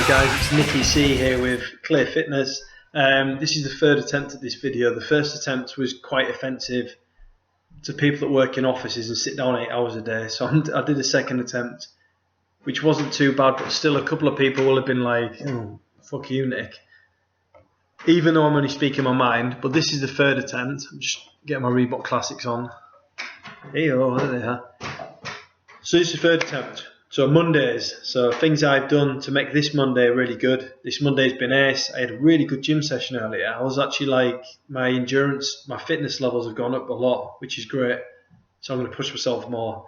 Hey guys, it's Nicky C here with Clear Fitness. This is the third attempt at this video. The first attempt was quite offensive to people that work in offices and sit down 8 hours a day. So I did a second attempt, which wasn't too bad, but still a couple of people will have been like, oh, fuck you, Nick. Even though I'm only speaking my mind, but this is the third attempt. I'm just getting my Reebok Classics on. Hey, oh, there they are. So this is the third attempt. So Mondays, so things I've done to make this Monday really good. This Monday's been ace. I had a really good gym session earlier. I was actually like, my endurance, my fitness levels have gone up a lot, which is great. So I'm going to push myself more,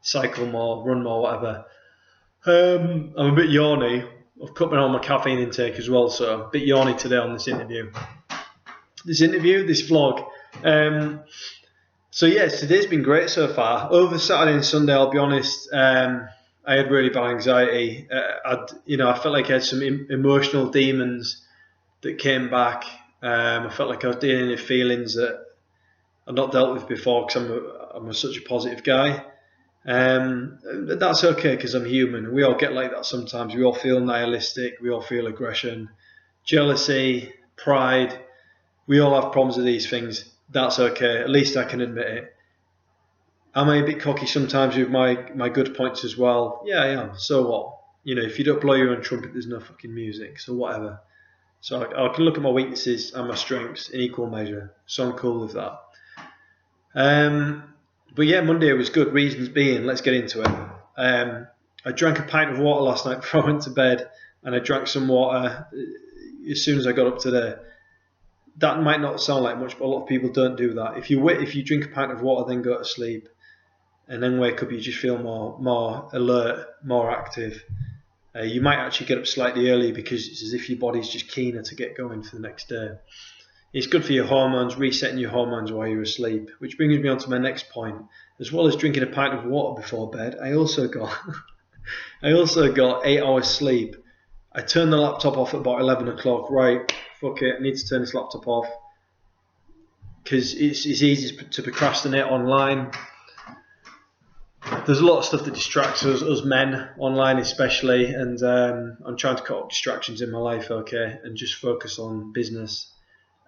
cycle more, run more, whatever. I'm a bit yawny. I've cut down on my caffeine intake as well, so I'm a bit yawny today on this interview. This vlog. So yes, today's been great so far. Over Saturday and Sunday, I'll be honest, I had really bad anxiety. I felt like I had some emotional demons that came back. I felt like I was dealing with feelings that I'd not dealt with before because I'm such a positive guy. That's okay because I'm human. We all get like that sometimes. We all feel nihilistic. We all feel aggression, jealousy, pride. We all have problems with these things. That's okay. At least I can admit it. Am I a bit cocky sometimes with my good points as well? Yeah, I am. So what? You know, if you don't blow your own trumpet, there's no fucking music. So whatever. So I can look at my weaknesses and my strengths in equal measure. So I'm cool with that. But yeah, Monday was good. Reasons being, let's get into it. I drank a pint of water last night before I went to bed, and I drank some water as soon as I got up today. That might not sound like much, but a lot of people don't do that. If you drink a pint of water, then go to sleep, and then wake up, you just feel more alert, more active. You might actually get up slightly earlier because it's as if your body's just keener to get going for the next day. It's good for your hormones, resetting your hormones while you're asleep, which brings me on to my next point. As well as drinking a pint of water before bed, I also got 8 hours sleep. I turned the laptop off at about 11 o'clock. Right, fuck it, I need to turn this laptop off because it's easy to procrastinate online. There's a lot of stuff that distracts us men online especially, and I'm trying to cut off distractions in my life, okay, and just focus on business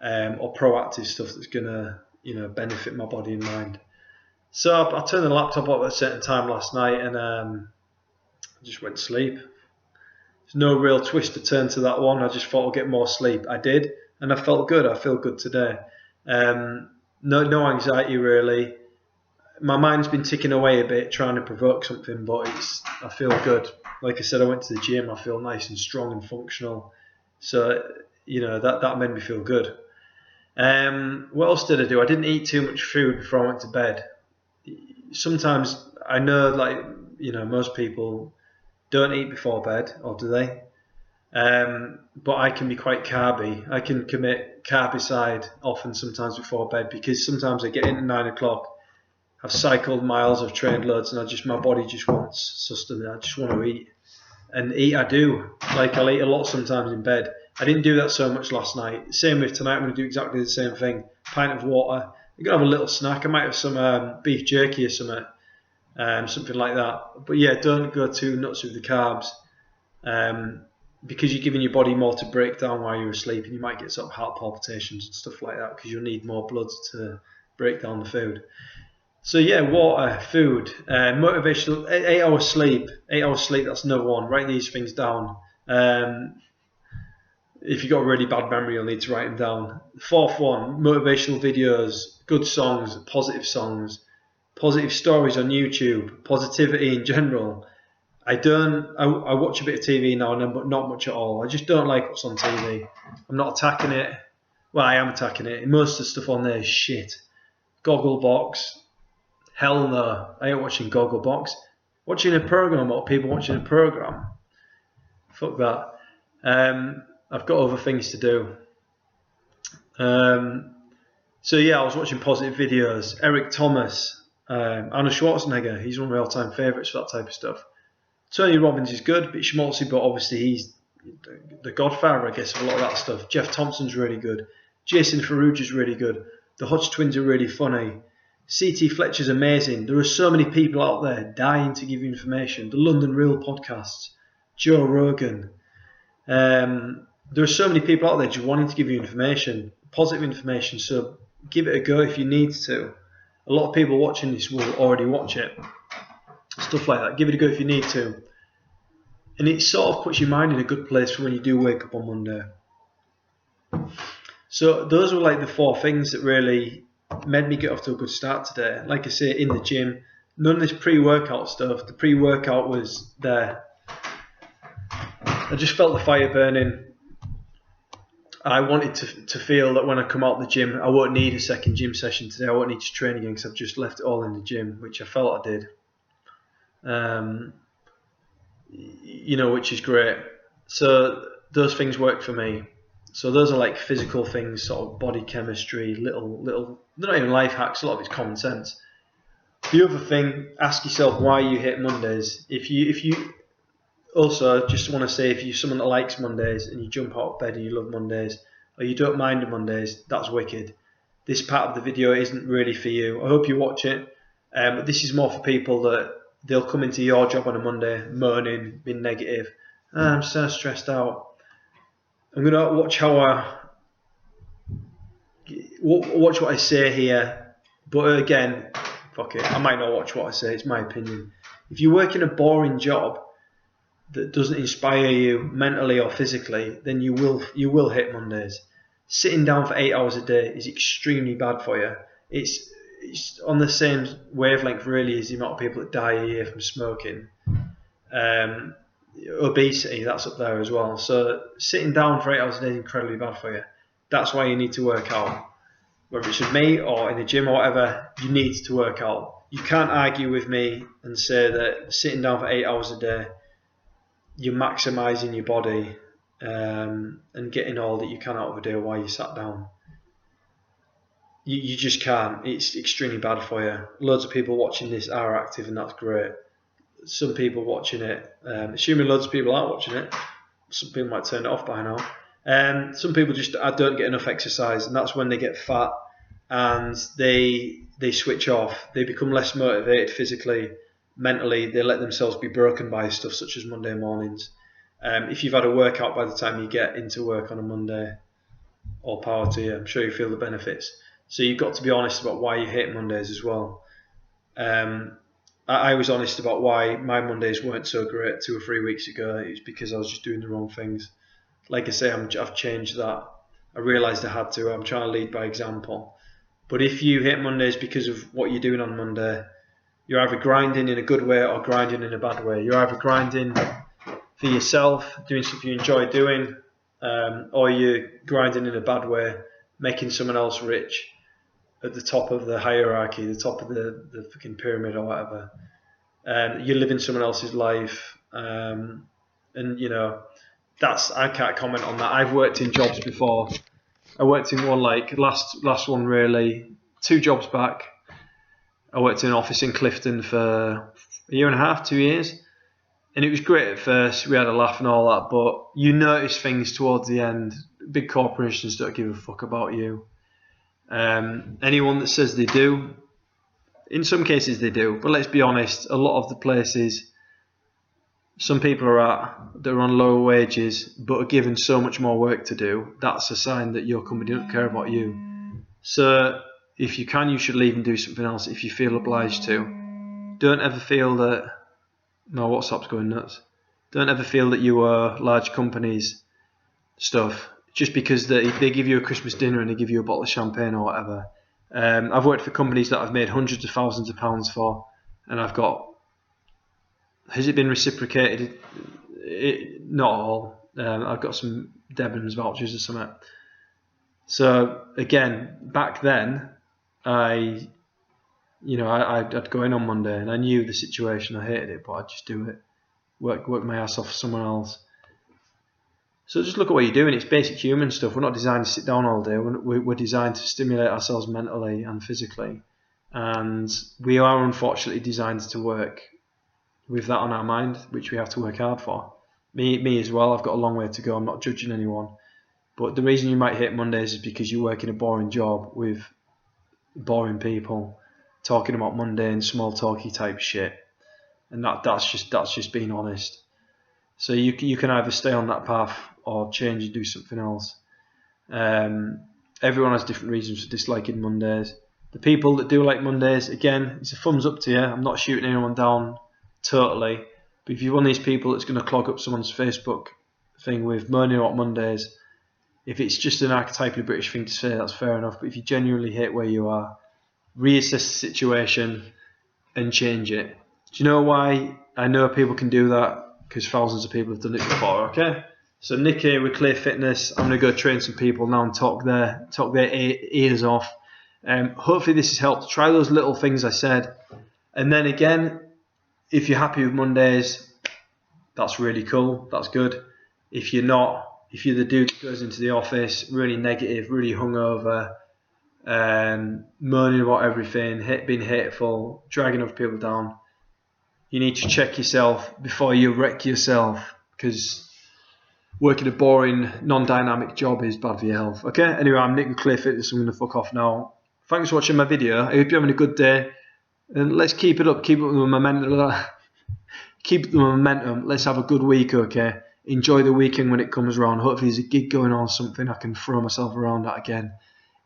or proactive stuff that's gonna, benefit my body and mind. So I turned the laptop off at a certain time last night, and I just went to sleep. There's no real twist to turn to that one. I just thought I'd get more sleep. I did, and I felt good. I feel good today. No anxiety really. My mind's been ticking away a bit, trying to provoke something, but I feel good. Like I said, I went to the gym. I feel nice and strong and functional. So that made me feel good. What else did I do? I didn't eat too much food before I went to bed. Sometimes I know, most people don't eat before bed, or do they? But I can be quite carby. I can commit carbicide often sometimes before bed because sometimes I get in at 9 o'clock, I've cycled miles, I've trained loads, and my body just wants sustenance. I just want to eat. And eat I do. I'll eat a lot sometimes in bed. I didn't do that so much last night. Same with tonight, I'm going to do exactly the same thing. Pint of water. I'm going to have a little snack. I might have some beef jerky or something like that. But yeah, don't go too nuts with the carbs because you're giving your body more to break down while you're asleep, and you might get sort of heart palpitations and stuff like that because you'll need more blood to break down the food. So yeah, water, food, motivational, 8 hours sleep. 8 hours sleep, that's number one. Write these things down. If you've got a really bad memory, you'll need to write them down. The fourth one, motivational videos, good songs, positive stories on YouTube, positivity in general. I watch a bit of TV now and then, but not much at all. I just don't like what's on TV. I'm not attacking it. Well, I am attacking it. Most of the stuff on there is shit. Gogglebox. Hell no. I ain't watching Gogglebox. Watching a program or people watching a program. Fuck that. I've got other things to do. So yeah, I was watching positive videos. Eric Thomas, Arnold Schwarzenegger, he's one of my all-time favourites for that type of stuff. Tony Robbins is good, a bit schmaltzy, but obviously he's the godfather, I guess, of a lot of that stuff. Jeff Thompson's really good. Jason Ferrugia's really good. The Hutch twins are really funny. C.T. Fletcher's amazing. There are so many people out there dying to give you information. The London Real podcasts, Joe Rogan, There are so many people out there just wanting to give you information, positive information. So give it a go if you need to. A lot of people watching this will already watch it. Stuff like that. Give it a go if you need to. And it sort of puts your mind in a good place for when you do wake up on Monday. So those were like the 4 things that really made me get off to a good start today. Like I say, in the gym, none of this pre-workout stuff. The pre-workout was there. I just felt the fire burning. I wanted to feel that when I come out the gym, I won't need a second gym session today. I won't need to train again because I've just left it all in the gym, which I felt I did. Which is great. So those things worked for me. So those are like physical things, sort of body chemistry, little. They're not even life hacks. A lot of it's common sense. The other thing, ask yourself why you hate Mondays. If you also just want to say, if you're someone that likes Mondays and you jump out of bed and you love Mondays, or you don't mind Mondays, that's wicked. This part of the video isn't really for you. I hope you watch it, but this is more for people that they'll come into your job on a Monday moaning, being negative. I'm so stressed out. I'm gonna watch watch what I say here, but again, fuck it. I might not watch what I say. It's my opinion. If you work in a boring job that doesn't inspire you mentally or physically, then you will hate Mondays. Sitting down for 8 hours a day is extremely bad for you. It's on the same wavelength really as the amount of people that die a year from smoking. Obesity, that's up there as well. So sitting down for 8 hours a day is incredibly bad for you. That's why you need to work out. Whether it's with me or in the gym or whatever, you need to work out. You can't argue with me and say that sitting down for 8 hours a day, you're maximising your body and getting all that you can out of a day while you sat down. You just can't. It's extremely bad for you. Loads of people watching this are active and that's great. Some people watching it, assuming loads of people aren't watching it, some people might turn it off by now. Some people just don't get enough exercise, and that's when they get fat and they switch off. They become less motivated physically, mentally. They let themselves be broken by stuff such as Monday mornings. If you've had a workout by the time you get into work on a Monday, all power to you. I'm sure you feel the benefits. So you've got to be honest about why you hate Mondays as well. I was honest about why my Mondays weren't so great 2 or 3 weeks ago. It was because I was just doing the wrong things. Like I say, I've changed that. I realised I had to. I'm trying to lead by example. But if you hate Mondays because of what you're doing on Monday, you're either grinding in a good way or grinding in a bad way. You're either grinding for yourself, doing something you enjoy doing, or you're grinding in a bad way, making someone else rich at the top of the hierarchy, the top of the fucking pyramid or whatever. You're living someone else's life, and you know, I can't comment on that. I've worked in jobs before. I worked in one like last one really, 2 jobs back. I worked in an office in Clifton for a year and a half, 2 years, and it was great at first. We had a laugh and all that, but you notice things towards the end. Big corporations don't give a fuck about you. Anyone that says they do, in some cases they do, but let's be honest, a lot of the places some people are at that are on lower wages but are given so much more work to do, that's a sign that your company don't care about you. So if you can, you should leave and do something else if you feel obliged to. Don't ever feel that, no, WhatsApp's going nuts. Don't ever feel that you owe large companies stuff just because they give you a Christmas dinner and they give you a bottle of champagne or whatever. I've worked for companies that I've made hundreds of thousands of pounds for, and I've got, has it been reciprocated? Not all. I've got some Debenhams vouchers or something. So again, back then, I'd go in on Monday and I knew the situation. I hated it, but I'd just do it. Work my ass off for someone else. So just look at what you're doing. It's basic human stuff. We're not designed to sit down all day. We're designed to stimulate ourselves mentally and physically. And we are unfortunately designed to work with that on our mind, which we have to work hard for. Me as well. I've got a long way to go. I'm not judging anyone. But the reason you might hate Mondays is because you work in a boring job with boring people talking about mundane, small talky type shit. And that's just being honest. So you can either stay on that path or change and do something else. Everyone has different reasons for disliking Mondays. The people that do like Mondays, again, it's a thumbs up to you. I'm not shooting anyone down totally. But if you're one of these people that's going to clog up someone's Facebook thing with moaning about Mondays, if it's just an archetypally British thing to say, that's fair enough. But if you genuinely hate where you are, reassess the situation and change it. Do you know why I know people can do that? Because thousands of people have done it before, okay? So Nick here with Clear Fitness. I'm going to go train some people now and talk their ears off. Hopefully this has helped. Try those little things I said. And then again, if you're happy with Mondays, that's really cool. That's good. If you're not, if you're the dude that goes into the office really negative, really hungover, moaning about everything, being hateful, dragging other people down, you need to check yourself before you wreck yourself, because working a boring, non-dynamic job is bad for your health. Okay, anyway, I'm Nick with Clear Fitness. I'm going to fuck off now. Thanks for watching my video. I hope you're having a good day. And let's keep it up. Keep up the momentum. Keep the momentum. Let's have a good week, okay? Enjoy the weekend when it comes around. Hopefully there's a gig going on, something I can throw myself around at again.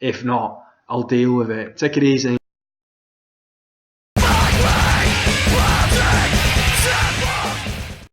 If not, I'll deal with it. Take it easy.